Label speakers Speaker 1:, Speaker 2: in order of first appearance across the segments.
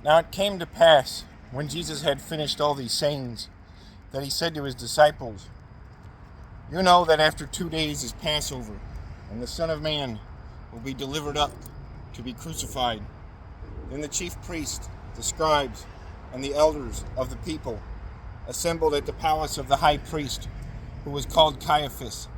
Speaker 1: Now it came to pass, when Jesus had finished all these sayings, that he said to his disciples, "You know that after 2 days is Passover, and the Son of Man will be delivered up to be crucified." Then the chief priests, the scribes, and the elders of the people assembled at the palace of the high priest, who was called Caiaphas,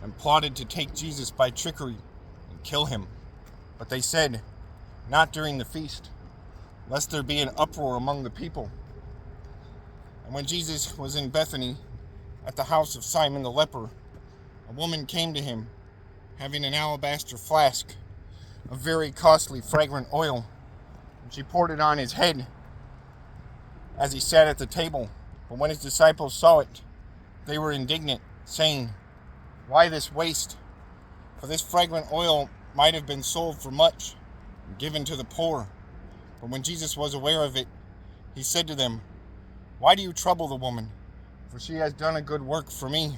Speaker 1: and plotted to take Jesus by trickery and kill him. But they said, "Not during the feast, lest there be an uproar among the people." And when Jesus was in Bethany, at the house of Simon the leper, a woman came to him, having an alabaster flask of very costly fragrant oil, and she poured it on his head as he sat at the table. But when his disciples saw it, they were indignant, saying, "Why this waste? For this fragrant oil might have been sold for much and given to the poor." But when Jesus was aware of it, he said to them, "Why do you trouble the woman? For she has done a good work for me.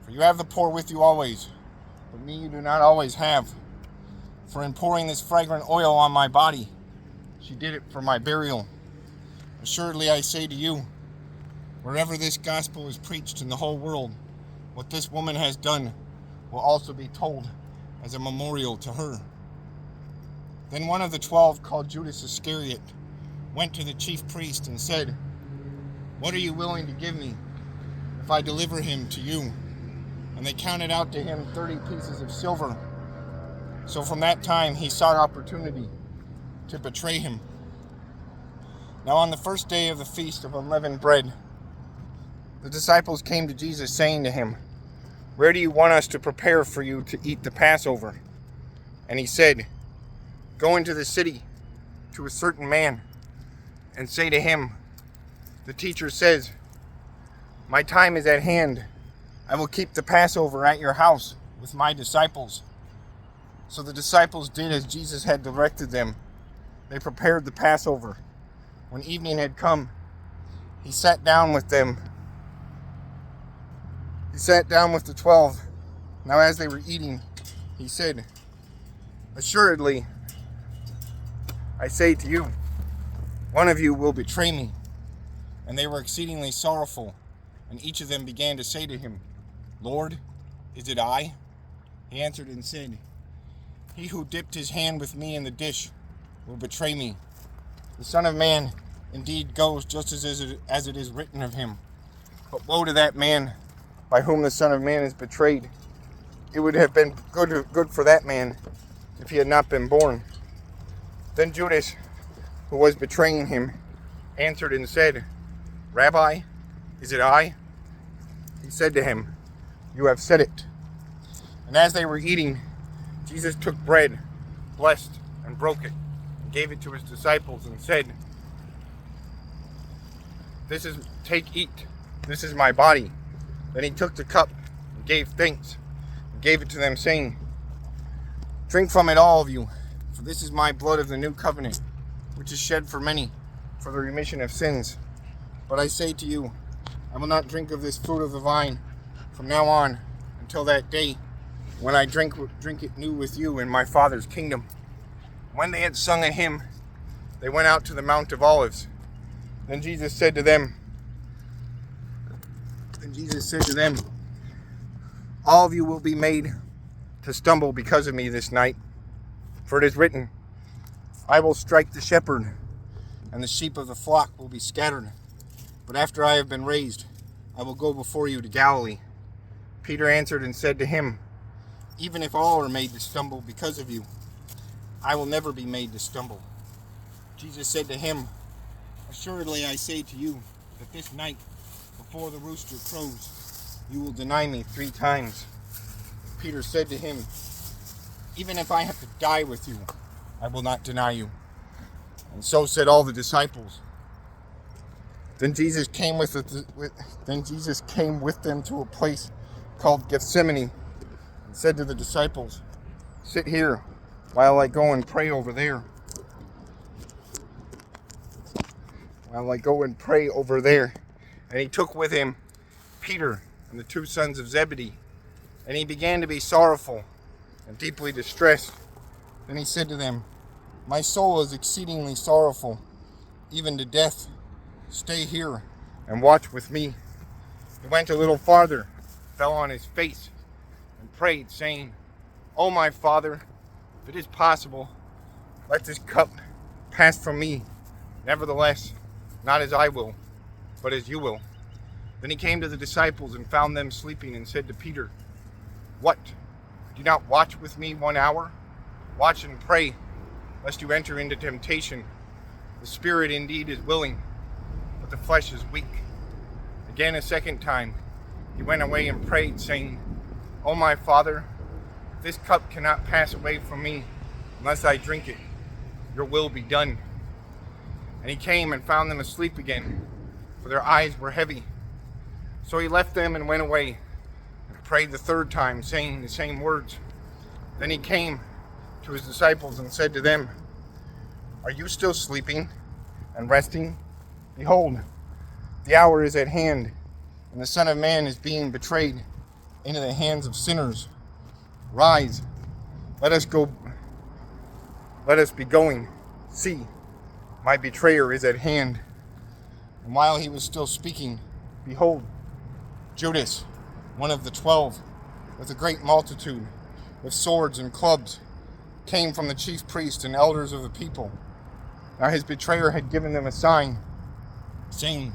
Speaker 1: For you have the poor with you always, but me you do not always have. For in pouring this fragrant oil on my body, she did it for my burial. Assuredly I say to you, wherever this gospel is preached in the whole world, what this woman has done will also be told as a memorial to her." Then one of the 12, called Judas Iscariot, went to the chief priest and said, "What are you willing to give me if I deliver him to you?" And they counted out to him 30 pieces of silver. So from that time he sought opportunity to betray him. Now on the first day of the feast of unleavened bread, the disciples came to Jesus, saying to him, "Where do you want us to prepare for you to eat the Passover?" And he said, "Go into the city to a certain man and say to him, 'The teacher says, my time is at hand. I will keep the Passover at your house with my disciples.'" So the disciples did as Jesus had directed them. They prepared the Passover. When evening had come, he sat down with them. He sat down with the 12. Now as they were eating, he said, "Assuredly, I say to you, one of you will betray me." And they were exceedingly sorrowful, and each of them began to say to him, "Lord, is it I?" He answered and said, "He who dipped his hand with me in the dish will betray me. The Son of Man indeed goes just as it is written of him. But woe to that man by whom the Son of Man is betrayed. It would have been good for that man if he had not been born." Then Judas, who was betraying him, answered and said, "Rabbi, is it I?" He said to him, "You have said it." And as they were eating, Jesus took bread, blessed and broke it, and gave it to his disciples and said, "Take, eat. This is my body." Then he took the cup and gave thanks and gave it to them, saying, "Drink from it, all of you, for this is my blood of the new covenant, which is shed for many for the remission of sins. But I say to you, I will not drink of this fruit of the vine from now on until that day when I drink it new with you in my Father's kingdom." When they had sung a hymn, they went out to the Mount of Olives. Then Jesus said to them, "All of you will be made to stumble because of me this night. For it is written, I will strike the shepherd, and the sheep of the flock will be scattered. But after I have been raised, I will go before you to Galilee." Peter answered and said to him, "Even if all are made to stumble because of you, I will never be made to stumble." Jesus said to him, "Assuredly I say to you that this night, before the rooster crows, you will deny me 3 times. Peter said to him, "Even if I have to die with you, I will not deny you." And so said all the disciples. Then Jesus came with them to a place called Gethsemane, and said to the disciples, "Sit here while I go and pray over there." And he took with him Peter and the 2 sons of Zebedee, and he began to be sorrowful and deeply distressed. Then he said to them, "My soul is exceedingly sorrowful even to death. Stay here and watch with me. He went a little farther, fell on his face, and prayed, saying, O my Father, if it is possible, let this cup pass from me. Nevertheless, not as I will, but as you will. Then he came to the disciples and found them sleeping, and said to Peter, What? Do you not watch with me 1 hour? Watch and pray, lest you enter into temptation. The spirit indeed is willing, but the flesh is weak. Again, a second time, he went away and prayed, saying, O my Father, if this cup cannot pass away from me unless I drink it, your will be done. And he came and found them asleep again, for their eyes were heavy. So he left them and went away, and prayed the third time, saying the same words. Then he came to his disciples and said to them, Are you still sleeping and resting? Behold, the hour is at hand, and the Son of Man is being betrayed into the hands of sinners. Rise, let us go. Let us be going. See, my betrayer is at hand. And while he was still speaking, behold, Judas, one of the 12, with a great multitude, with swords and clubs, came from the chief priests and elders of the people. Now his betrayer had given them a sign, saying,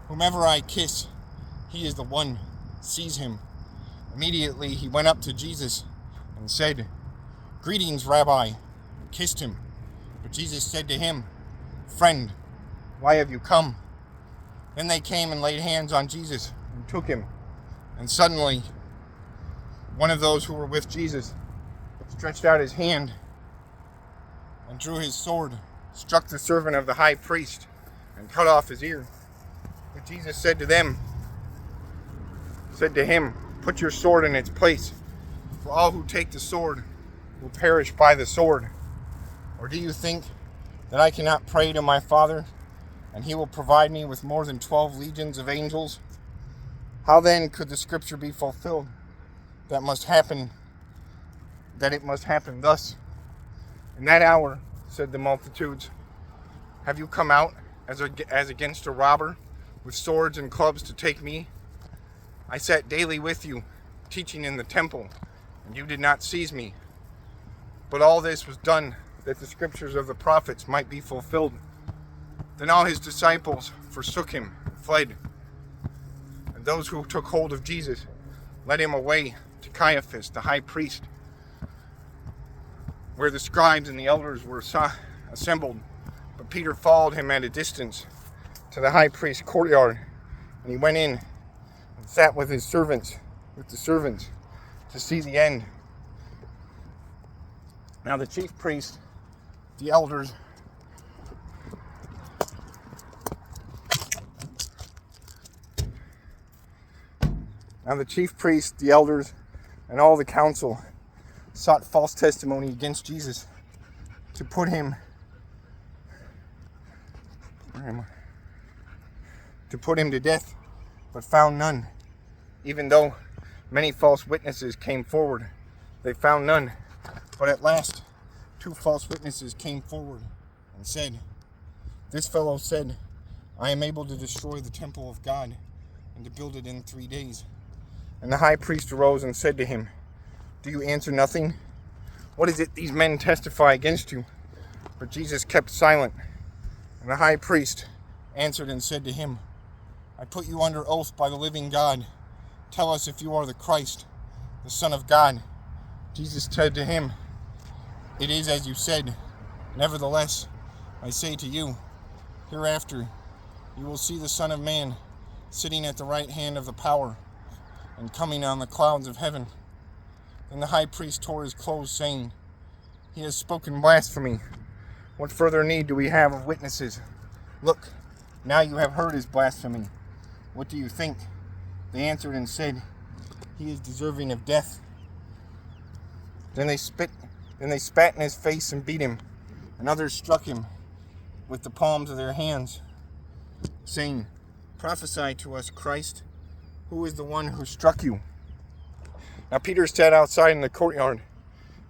Speaker 1: Whomever I kiss, he is the one. Seize him. Immediately he went up to Jesus and said, Greetings, Rabbi, and kissed him. But Jesus said to him, Friend, why have you come? Then they came and laid hands on Jesus and took him. And suddenly, one of those who were with Jesus stretched out his hand and drew his sword, struck the servant of the high priest, and cut off his ear. But Jesus said to him, Put your sword in its place, for all who take the sword will perish by the sword. Or do you think that I cannot pray to my Father, and he will provide me with more than 12 legions of angels? How then could the scripture be fulfilled that it must happen thus? In that hour, said the multitudes, have you come out as against a robber, with swords and clubs to take me? I sat daily with you, teaching in the temple, and you did not seize me. But all this was done that the scriptures of the prophets might be fulfilled. Then all his disciples forsook him and fled. And those who took hold of Jesus led him away to Caiaphas, the high priest, where the scribes and the elders were assembled. But Peter followed him at a distance to the high priest's courtyard, and he went in and sat with the servants to see the end. Now the chief priests, the elders, and all the council sought false testimony against Jesus to put him to death, but found none. Even though many false witnesses came forward, they found none. But at last 2 false witnesses came forward and said, This fellow said, I am able to destroy the temple of God and to build it in 3 days. And the high priest arose and said to him, Do you answer nothing? What is it these men testify against you? But Jesus kept silent. And the high priest answered and said to him, I put you under oath by the living God. Tell us if you are the Christ, the Son of God. Jesus said to him, It is as you said. Nevertheless, I say to you, hereafter you will see the Son of Man sitting at the right hand of the power and coming on the clouds of heaven. Then the high priest tore his clothes, saying, He has spoken blasphemy. What further need do we have of witnesses? Look, now you have heard his blasphemy. What do you think? They answered and said, He is deserving of death. Then they spat in his face and beat him, and others struck him with the palms of their hands, saying, Prophesy to us, Christ. Who is the one who struck you? Now Peter sat outside in the courtyard,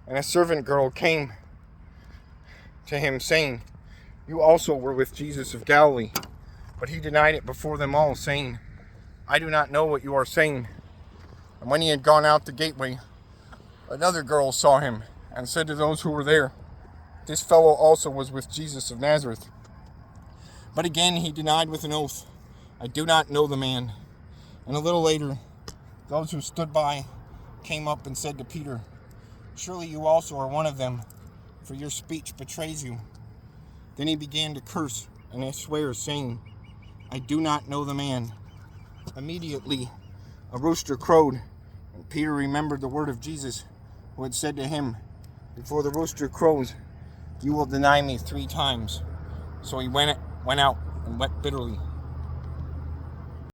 Speaker 1: and a servant girl came to him, saying, you also were with Jesus of Galilee. But he denied it before them all, saying, I do not know what you are saying. And when he had gone out the gateway, another girl saw him, and said to those who were there, This fellow also was with Jesus of Nazareth. But again he denied with an oath, I do not know the man. And a little later, those who stood by came up and said to Peter, Surely you also are one of them, for your speech betrays you. Then he began to curse and swear, saying, I do not know the man. Immediately a rooster crowed, and Peter remembered the word of Jesus, who had said to him, Before the rooster crows, you will deny me 3 times. So he went out and wept bitterly.